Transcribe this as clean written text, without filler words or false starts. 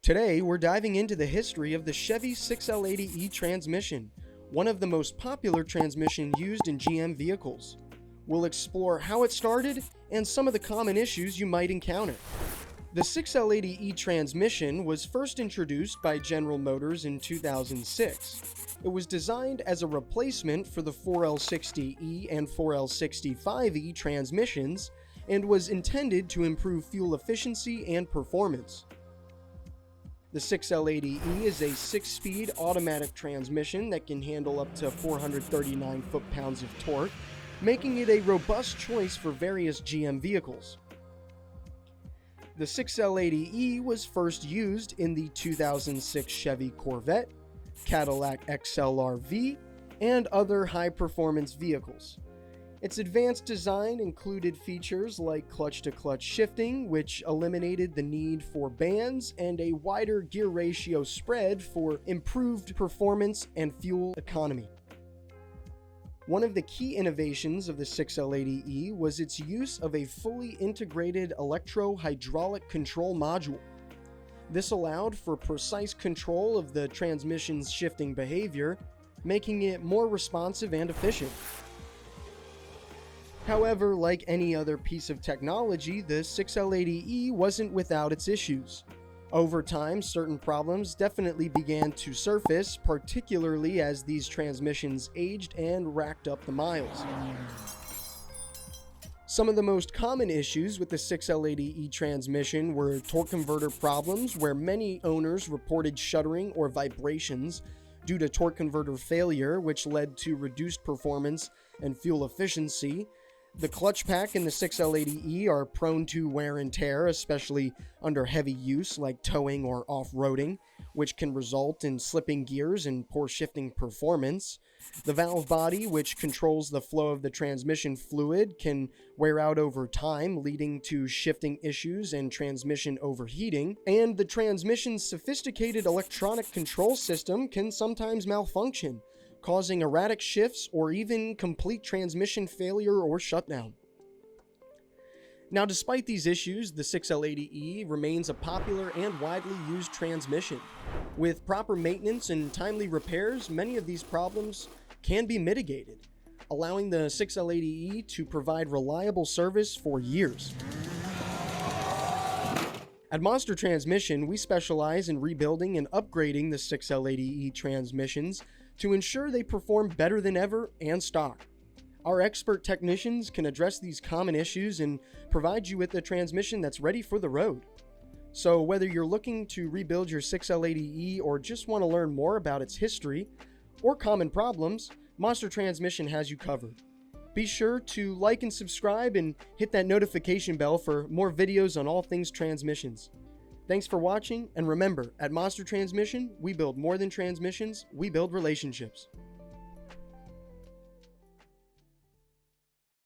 Today, we're diving into the history of the Chevy 6L80E transmission, one of the most popular transmissions used in GM vehicles. We'll explore how it started and some of the common issues you might encounter. The 6L80E transmission was first introduced by General Motors in 2006. It was designed as a replacement for the 4L60E and 4L65E transmissions and was intended to improve fuel efficiency and performance. The 6L80E is a 6-speed automatic transmission that can handle up to 439 foot-pounds of torque, making it a robust choice for various GM vehicles. The 6L80E was first used in the 2006 Chevy Corvette, Cadillac XLR-V, and other high-performance vehicles. Its advanced design included features like clutch-to-clutch shifting, which eliminated the need for bands, and a wider gear ratio spread for improved performance and fuel economy. One of the key innovations of the 6L80E was its use of a fully integrated electro-hydraulic control module. This allowed for precise control of the transmission's shifting behavior, making it more responsive and efficient. However, like any other piece of technology, the 6L80E wasn't without its issues. Over time, certain problems definitely began to surface, particularly as these transmissions aged and racked up the miles. Some of the most common issues with the 6L80E transmission were torque converter problems, where many owners reported shuddering or vibrations due to torque converter failure, which led to reduced performance and fuel efficiency. The clutch pack in the 6L80E are prone to wear and tear, especially under heavy use like towing or off-roading, which can result in slipping gears and poor shifting performance. The valve body, which controls the flow of the transmission fluid, can wear out over time, leading to shifting issues and transmission overheating. And the transmission's sophisticated electronic control system can sometimes malfunction, causing erratic shifts or even complete transmission failure or shutdown. Now, despite these issues, the 6L80E remains a popular and widely used transmission. With proper maintenance and timely repairs, many of these problems can be mitigated, allowing the 6L80E to provide reliable service for years. At Monster Transmission, we specialize in rebuilding and upgrading the 6L80E transmissions to ensure they perform better than ever and stock. Our expert technicians can address these common issues and provide you with a transmission that's ready for the road. So whether you're looking to rebuild your 6L80E or just want to learn more about its history or common problems, Monster Transmission has you covered. Be sure to like and subscribe and hit that notification bell for more videos on all things transmissions. Thanks for watching, and remember, at Monster Transmission, we build more than transmissions, we build relationships.